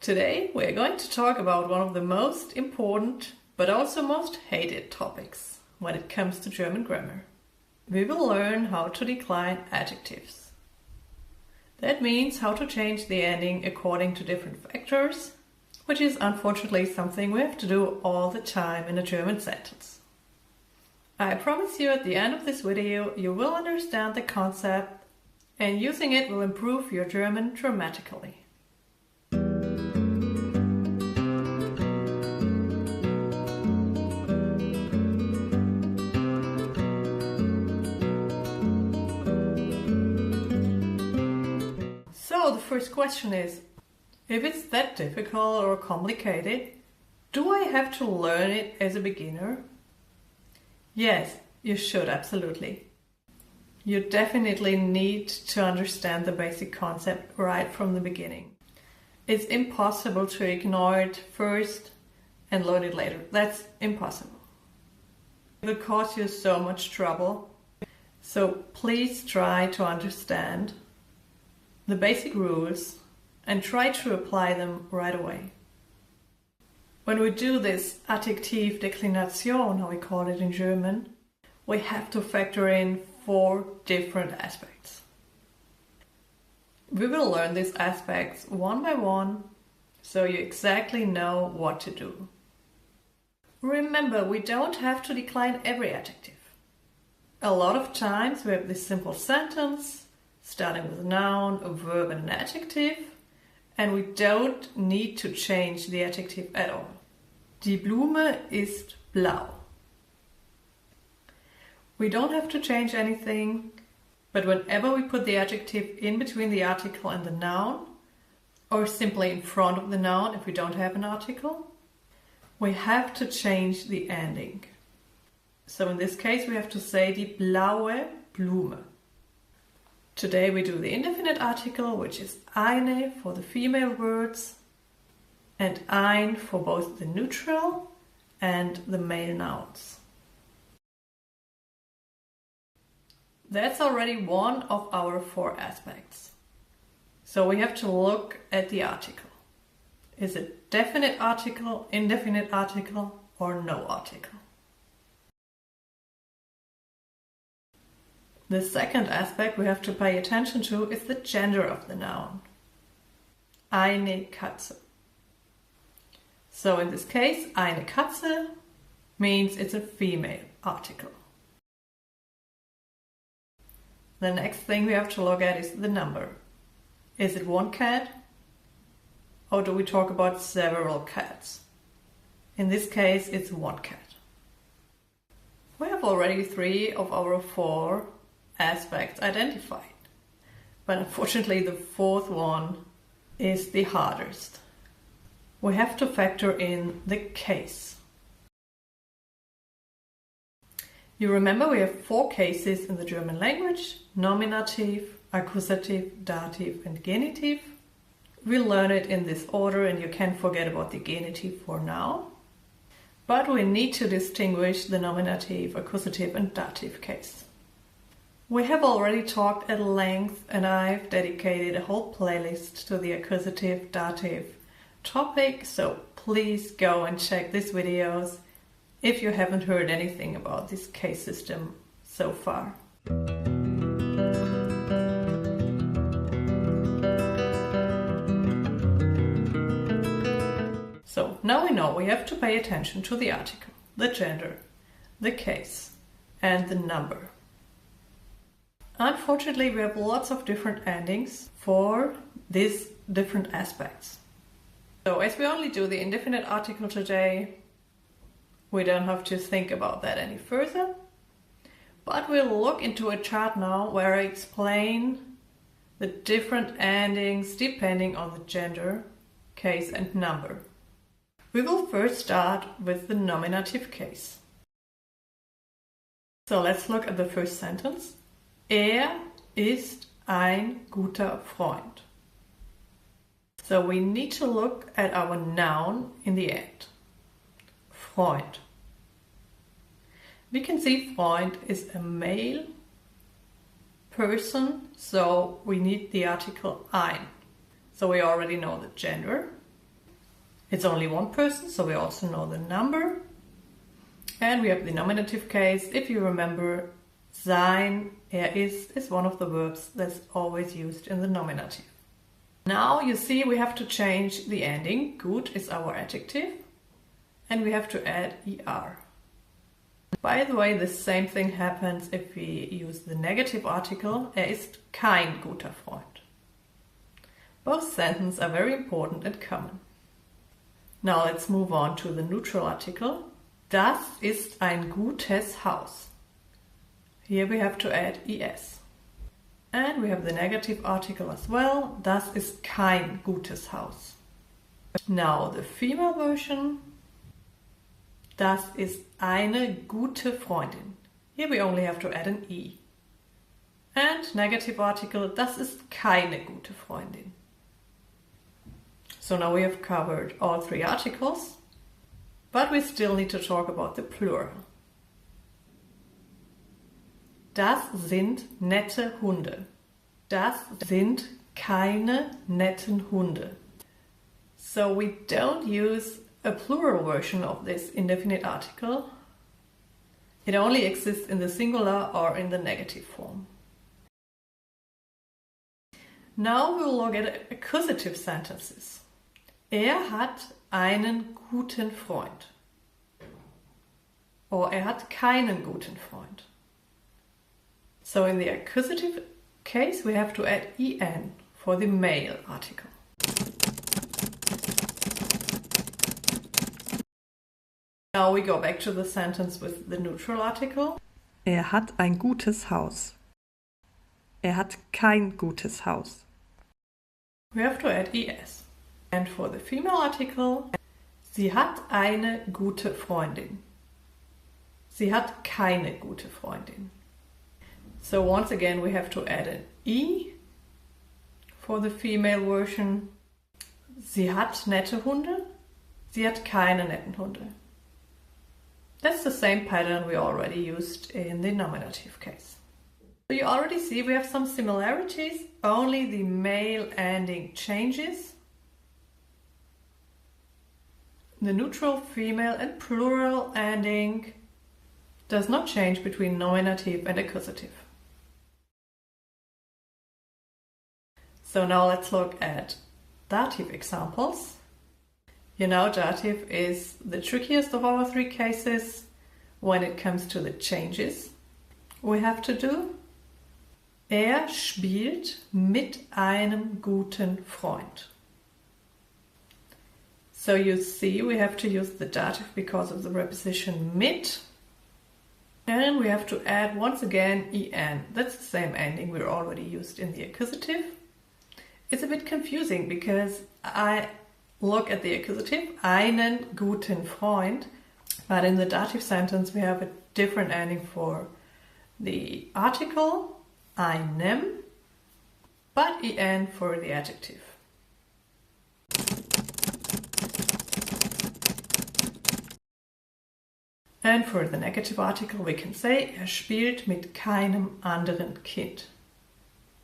Today we are going to talk about one of the most important but also most hated topics when it comes to German grammar. We will learn how to decline adjectives. That means how to change the ending according to different factors, which is unfortunately something we have to do all the time in a German sentence. I promise you at the end of this video you will understand the concept and using it will improve your German dramatically. So the first question is, if it's that difficult or complicated, do I have to learn it as a beginner? Yes, you should, absolutely. You definitely need to understand the basic concept right from the beginning. It's impossible to ignore it first and learn it later. That's impossible. It will cause you so much trouble. So please try to understand the basic rules and try to apply them right away. When we do this Adjektivdeklination, how we call it in German, we have to factor in 4 different aspects. We will learn these aspects one by one, so you exactly know what to do. Remember, we don't have to decline every adjective. A lot of times we have this simple sentence, starting with a noun, a verb and an adjective, and we don't need to change the adjective at all. Die Blume ist blau. We don't have to change anything, but whenever we put the adjective in between the article and the noun, or simply in front of the noun if we don't have an article, we have to change the ending. So in this case we have to say die blaue Blume. Today we do the indefinite article, which is eine for the female words and ein for both the neutral and the male nouns. That's already one of our 4 aspects. So we have to look at the article. Is it definite article, indefinite article, or no article? The second aspect we have to pay attention to is the gender of the noun. Eine Katze. So in this case, eine Katze means it's a female article. The next thing we have to look at is the number. Is it 1 cat? Or do we talk about several cats? In this case, it's 1 cat. We have already 3 of our 4 aspects identified. But unfortunately the 4th one is the hardest. We have to factor in the case. You remember we have 4 cases in the German language: nominative, accusative, dative and genitive. We'll learn it in this order and you can forget about the genitive for now. But we need to distinguish the nominative, accusative and dative case. We have already talked at length and I've dedicated a whole playlist to the accusative dative topic, so please go and check these videos if you haven't heard anything about this case system so far. So now we know we have to pay attention to the article, the gender, the case and the number. Unfortunately, we have lots of different endings for these different aspects. So as we only do the indefinite article today, we don't have to think about that any further. But we'll look into a chart now where I explain the different endings depending on the gender, case and number. We will first start with the nominative case. So let's look at the first sentence. Er ist ein guter Freund. So we need to look at our noun in the end. Freund. We can see Freund is a male person, so we need the article ein. So we already know the gender. It's only one person, so we also know the number. And we have the nominative case. If you remember, sein, is one of the verbs that's always used in the nominative. Now you see we have to change the ending. Gut is our adjective. And we have to add er. By the way, the same thing happens if we use the negative article. Ist kein guter Freund. Both sentences are very important and common. Now let's move on to the neutral article. Das ist ein gutes Haus. Here we have to add es. And we have the negative article as well. Das ist kein gutes Haus. Now the female version. Das ist eine gute Freundin. Here we only have to add an e. And negative article, das ist keine gute Freundin. So now we have covered all three articles, but we still need to talk about the plural. Das sind nette Hunde. Das sind keine netten Hunde. So we don't use a plural version of this indefinite article. It only exists in the singular or in the negative form. Now we'll look at accusative sentences. Hat einen guten Freund. Or hat keinen guten Freund. So in the accusative case we have to add en for the male article. Now we go back to the sentence with the neutral article. Hat ein gutes Haus. Hat kein gutes Haus. We have to add es. And for the female article, sie hat eine gute Freundin. Sie hat keine gute Freundin. So once again we have to add an e for the female version. Sie hat nette Hunde. Sie hat keine netten Hunde. That's the same pattern we already used in the nominative case. So you already see we have some similarities, only the male ending changes. The neutral, female and plural ending does not change between nominative and accusative. So now let's look at dative examples. You know, dative is the trickiest of our three cases when it comes to the changes we have to do. Spielt mit einem guten Freund. So you see we have to use the dative because of the preposition mit. And we have to add once again en. That's the same ending we already used in the accusative. It's a bit confusing because I look at the accusative, einen guten Freund, but in the dative sentence we have a different ending for the article, einem, but en for the adjective. And for the negative article we can say, spielt mit keinem anderen Kind.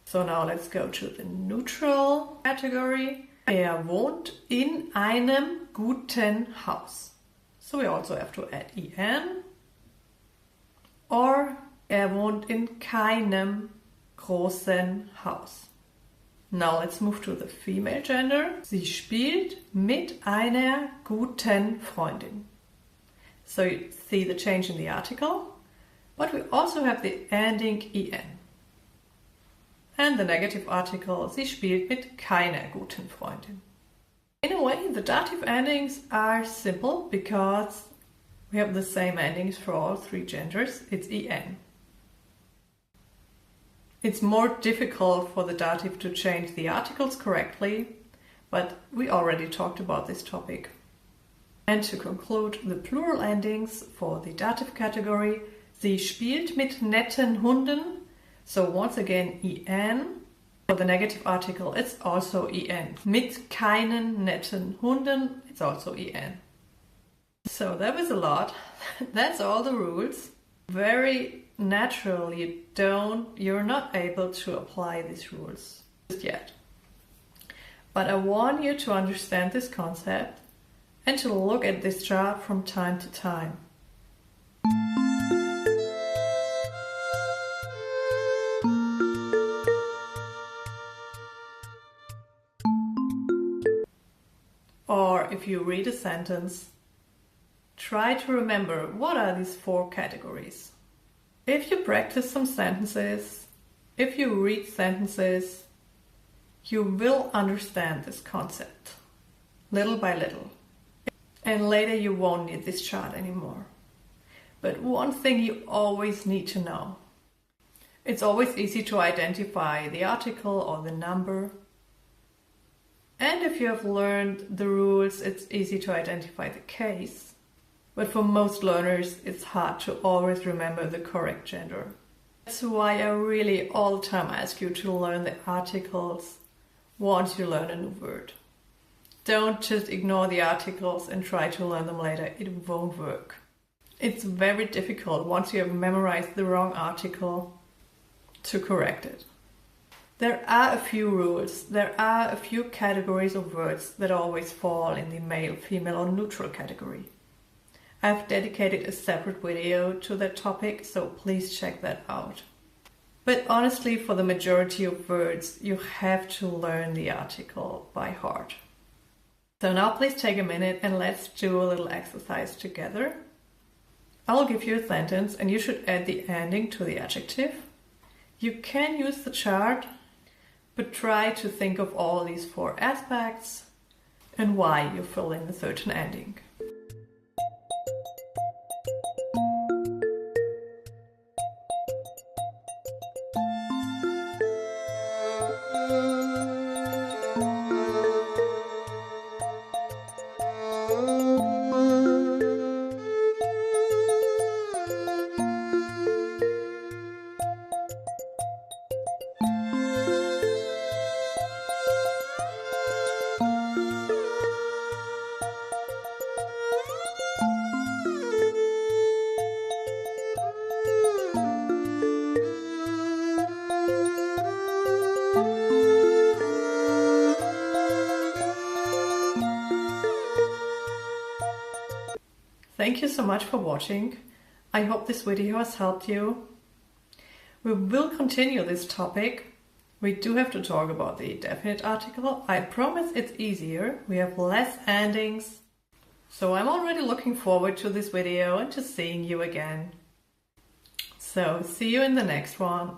So now let's go to the neutral category. Wohnt in einem guten Haus. So we also have to add en. Or wohnt in keinem großen Haus. Now let's move to the female gender. Sie spielt mit einer guten Freundin. So you see the change in the article, but we also have the ending en. And the negative article, sie spielt mit keiner guten Freundin. In a way, the dative endings are simple because we have the same endings for all three genders. It's en. It's more difficult for the dative to change the articles correctly, but we already talked about this topic. And to conclude, the plural endings for the dative category, sie spielt mit netten Hunden. So once again, en. For the negative article, it's also en. Mit keinen netten Hunden, it's also en. So that was a lot. That's all the rules. Very natural, you're not able to apply these rules just yet. But I want you to understand this concept and to look at this chart from time to time. Or if you read a sentence, try to remember what are these 4 categories. If you practice some sentences, if you read sentences, you will understand this concept, little by little. And later you won't need this chart anymore. But one thing you always need to know. It's always easy to identify the article or the number. And if you have learned the rules, it's easy to identify the case. But for most learners, it's hard to always remember the correct gender. That's why I really all the time ask you to learn the articles once you learn a new word. Don't just ignore the articles and try to learn them later. It won't work. It's very difficult once you have memorized the wrong article to correct it. There are a few rules. There are a few categories of words that always fall in the male, female or neutral category. I've dedicated a separate video to that topic, so please check that out. But honestly, for the majority of words, you have to learn the article by heart. So now please take a minute and let's do a little exercise together. I'll give you a sentence and you should add the ending to the adjective. You can use the chart, but try to think of all these 4 aspects and why you fill in a certain ending. Thank you so much for watching. I hope this video has helped you. We will continue this topic. We do have to talk about the definite article. I promise it's easier. We have less endings. So I'm already looking forward to this video and to seeing you again. So see you in the next one.